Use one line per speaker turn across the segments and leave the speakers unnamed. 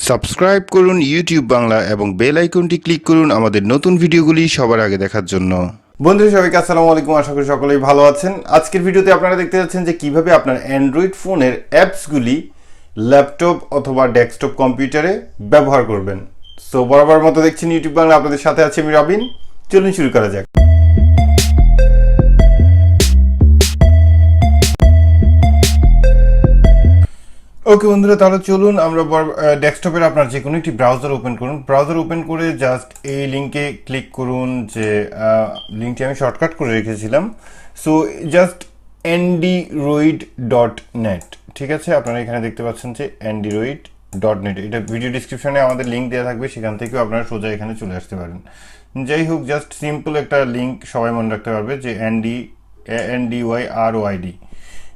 Subscribe করুন YouTube Bangla এবং bell আইকনটি ক্লিক করুন আমাদের নতুন ভিডিওগুলি সবার আগে দেখার জন্য।
বন্ধুরা সবাইকে আসসালামু আলাইকুম, আশা করি সকলেই ভালো আছেন। আজকের ভিডিওতে আপনারা দেখতে যাচ্ছেন যে কিভাবে আপনার অ্যান্ড্রয়েড ফোনের অ্যাপসগুলি ল্যাপটপ অথবা ডেস্কটপ কম্পিউটারে ব্যবহার করবেন। সো বরাবর মতো দেখছেন ইউটিউব বাংলা, আপনাদের সাথে আছে আমি রবিন। চলুন শুরু করা যাক। ওকে বন্ধুরা, তাহলে চলুন আমরা ডেস্কটপের আপনার যে কোনো একটি ব্রাউজার ওপেন করুন। ব্রাউজার ওপেন করে জাস্ট এই লিঙ্কে ক্লিক করুন, যে লিঙ্কটি আমি শর্টকাট করে রেখেছিলাম। সো জাস্ট android.net, ঠিক আছে? আপনারা এখানে দেখতে পাচ্ছেন যে android.net, এটা ভিডিও ডিসক্রিপশনে আমাদের লিঙ্ক দেওয়া থাকবে, সেখান থেকেও আপনারা সোজা এখানে চলে আসতে পারেন। যাই হোক, জাস্ট সিম্পল একটা লিঙ্ক সবাই মনে রাখতে পারবে যে android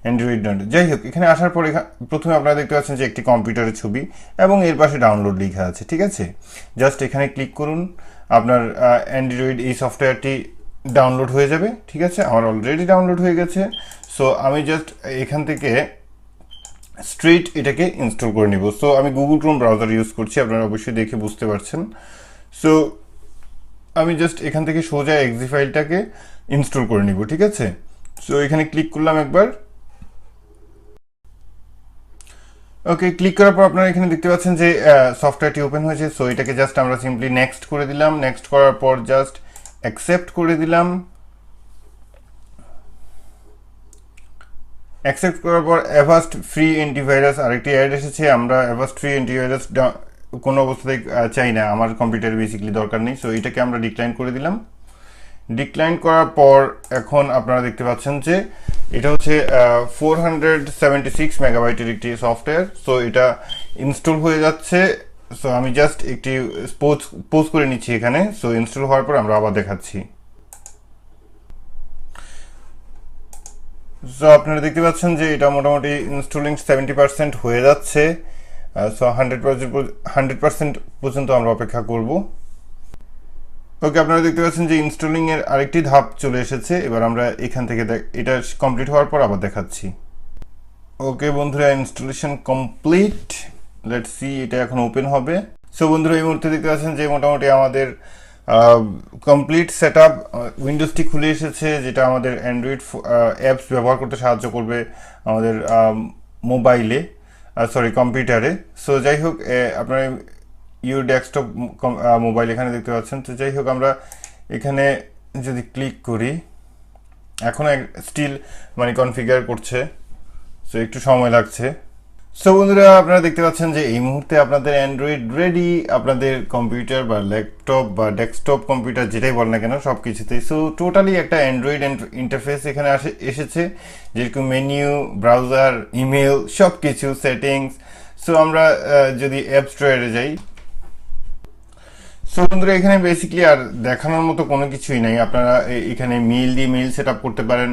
অ্যান্ড্রয়েড নট। যাই হোক, এখানে আসার পর প্রথমে আপনারা দেখতে পাচ্ছেন যে একটি কম্পিউটারের ছবি এবং এর পাশে ডাউনলোড লেখা আছে, ঠিক আছে? জাস্ট এখানে ক্লিক করুন, আপনার অ্যান্ড্রয়েড এই সফটওয়্যারটি ডাউনলোড হয়ে যাবে, ঠিক আছে? আমার অলরেডি ডাউনলোড হয়ে গেছে। সো আমি জাস্ট এখান থেকে স্ট্রেট এটাকে ইনস্টল করে নিব। সো আমি গুগল ক্রোম ব্রাউজার ইউজ করছি, আপনারা অবশ্যই দেখে বুঝতে পারছেন। সো আমি জাস্ট এখান থেকে সোজা এক্সি ফাইলটাকে ইনস্টল করে নিব, ঠিক আছে? সো এখানে ক্লিক করলাম একবার। ওকে, ক্লিক করার পর আপনারা এখানে দেখতে পাচ্ছেন যে সফটওয়্যারটি ওপেন হয়েছে। সো এটাকে জাস্ট আমরা সিম্পলি নেক্সট করে দিলাম। নেক্সট করার পর জাস্ট অ্যাকসেপ্ট করে দিলাম। অ্যাকসেপ্ট করার পর অ্যাভাস্ট ফ্রি অ্যান্টিভাইরাস আরেকটি অ্যাড এসেছে। আমরা অ্যাভাস্ট ফ্রি অ্যান্টিভাইরাস কোনো অবস্থাতেই চাই না, আমার কম্পিউটারে বেসিক্যালি দরকার নেই। সো এটাকে আমরা ডিক্লাইন করে দিলাম। ডিক্লাইন করার পর এখন আপনারা দেখতে পাচ্ছেন যে এটা হচ্ছে 476 মেগাবাইটের একটি সফটওয়্যার। সো এটা ইনস্টল হয়ে যাচ্ছে। সো আমি জাস্ট একটি পোজ করে নিচ্ছি এখানে। সো ইনস্টল হওয়ার পর আমরা আবার দেখাচ্ছি। সো আপনারা দেখতে পাচ্ছেন যে এটা মোটামুটি ইনস্টলিং 70% হয়ে যাচ্ছে। সো 100% পর্যন্ত আমরা অপেক্ষা করব। ওকে, আপনারা দেখতে পাচ্ছেন যে ইনস্টলিং এর আরেকটি ধাপ চলে এসেছে। এবার আমরা এখান থেকে এটা কমপ্লিট হওয়ার পর আবার দেখাচ্ছি। ওকে বন্ধুরা, ইনস্টলেশন কমপ্লিট। লেটস সি, এটা এখন ওপেন হবে। সো বন্ধুরা, এই মুহূর্তে দেখতে পাচ্ছেন যে মোটামুটি আমাদের কমপ্লিট সেট আপ উইন্ডোজটি খুলে এসেছে, যেটা আমাদের অ্যান্ড্রয়েড অ্যাপস ব্যবহার করতে সাহায্য করবে আমাদের মোবাইলে, সরি কম্পিউটারে। সো যাই হোক, আপনারা ইউর ডেস্কটপ মোবাইল এখানে দেখতে পাচ্ছেন। তো যাই হোক, আমরা এখানে যদি ক্লিক করি, এখন স্টিল মানে কনফিগার করছে, সো একটু সময় লাগছে। সো বন্ধুরা, আপনারা দেখতে পাচ্ছেন যে এই মুহূর্তে আপনাদের অ্যান্ড্রয়েড রেডি, আপনাদের কম্পিউটার বা ল্যাপটপ বা ডেস্কটপ কম্পিউটার যেটাই বল না কেন সব কিছুতেই। সো টোটালি একটা অ্যান্ড্রয়েড ইন্টারফেস এখানে এসেছে, যেরকম মেনু, ব্রাউজার, ইমেল, সব কিছু সেটিংস। সো আমরা যদি অ্যাপ স্টোরে যাই, সো বন্ধুরা এখানে বেসিক্যালি আর দেখানোর মতো কোনো কিছুই নাই। আপনারা এখানে মেইল দিয়ে মেইল সেট আপ করতে পারেন।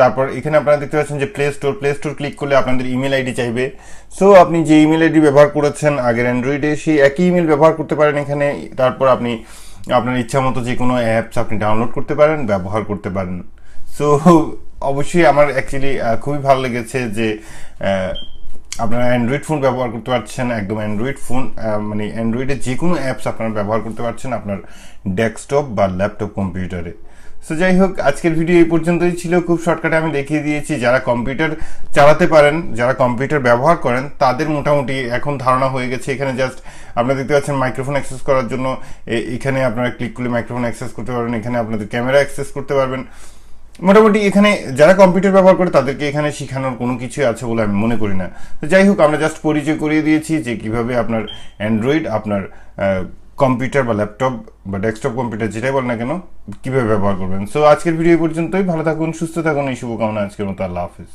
তারপর এখানে আপনারা দেখতে পাচ্ছেন যে প্লে স্টোর ক্লিক করলে আপনাদের ইমেল আইডি চাইবে। সো আপনি যে ইমেল আইডি ব্যবহার করেছেন আগের অ্যান্ড্রয়েডে, সেই একই ইমেল ব্যবহার করতে পারেন এখানে। তারপর আপনি আপনার ইচ্ছা মতো যে কোনো অ্যাপস আপনি ডাউনলোড করতে পারেন, ব্যবহার করতে পারেন। সো অবশ্যই আমার অ্যাকচুয়ালি খুবই ভালো লেগেছে যে আপনারা অ্যান্ড্রয়েড ফোন ব্যবহার করতে পারছেন, একদম অ্যান্ড্রয়েড ফোন মানে অ্যান্ড্রয়েডের যে কোনো অ্যাপস আপনারা ব্যবহার করতে পারছেন আপনার ডেস্কটপ বা ল্যাপটপ কম্পিউটারে। সো যাই হোক, আজকের ভিডিও এই পর্যন্তই ছিল। খুব শর্টকাটে আমি দেখিয়ে দিয়েছি। যারা কম্পিউটার চালাতে পারেন, যারা কম্পিউটার ব্যবহার করেন, তাদের মোটামুটি এখন ধারণা হয়ে গেছে। এখানে জাস্ট আপনারা দেখতে পাচ্ছেন মাইক্রোফোন অ্যাক্সেস করার জন্য এখানে আপনারা ক্লিক করলে মাইক্রোফোন অ্যাক্সেস করতে পারবেন। এখানে আপনাদের ক্যামেরা অ্যাক্সেস করতে পারবেন। মোটামুটি এখানে যারা কম্পিউটার ব্যবহার করে তাদেরকে এখানে শেখানোর কোনো কিছুই আছে বলে আমি মনে করি না। তো যাই হোক, আমরা জাস্ট পরিচয় করিয়ে দিয়েছি যে কিভাবে আপনার অ্যান্ড্রয়েড আপনার কম্পিউটার বা ল্যাপটপ বা ডেস্কটপ কম্পিউটার যেটাই বল না কেন কীভাবে ব্যবহার করবেন। সো আজকের ভিডিও পর্যন্তই। ভালো থাকুন, সুস্থ থাকুন, এই শুভকামনা। আজকের মতো আল্লাহ হাফিজ।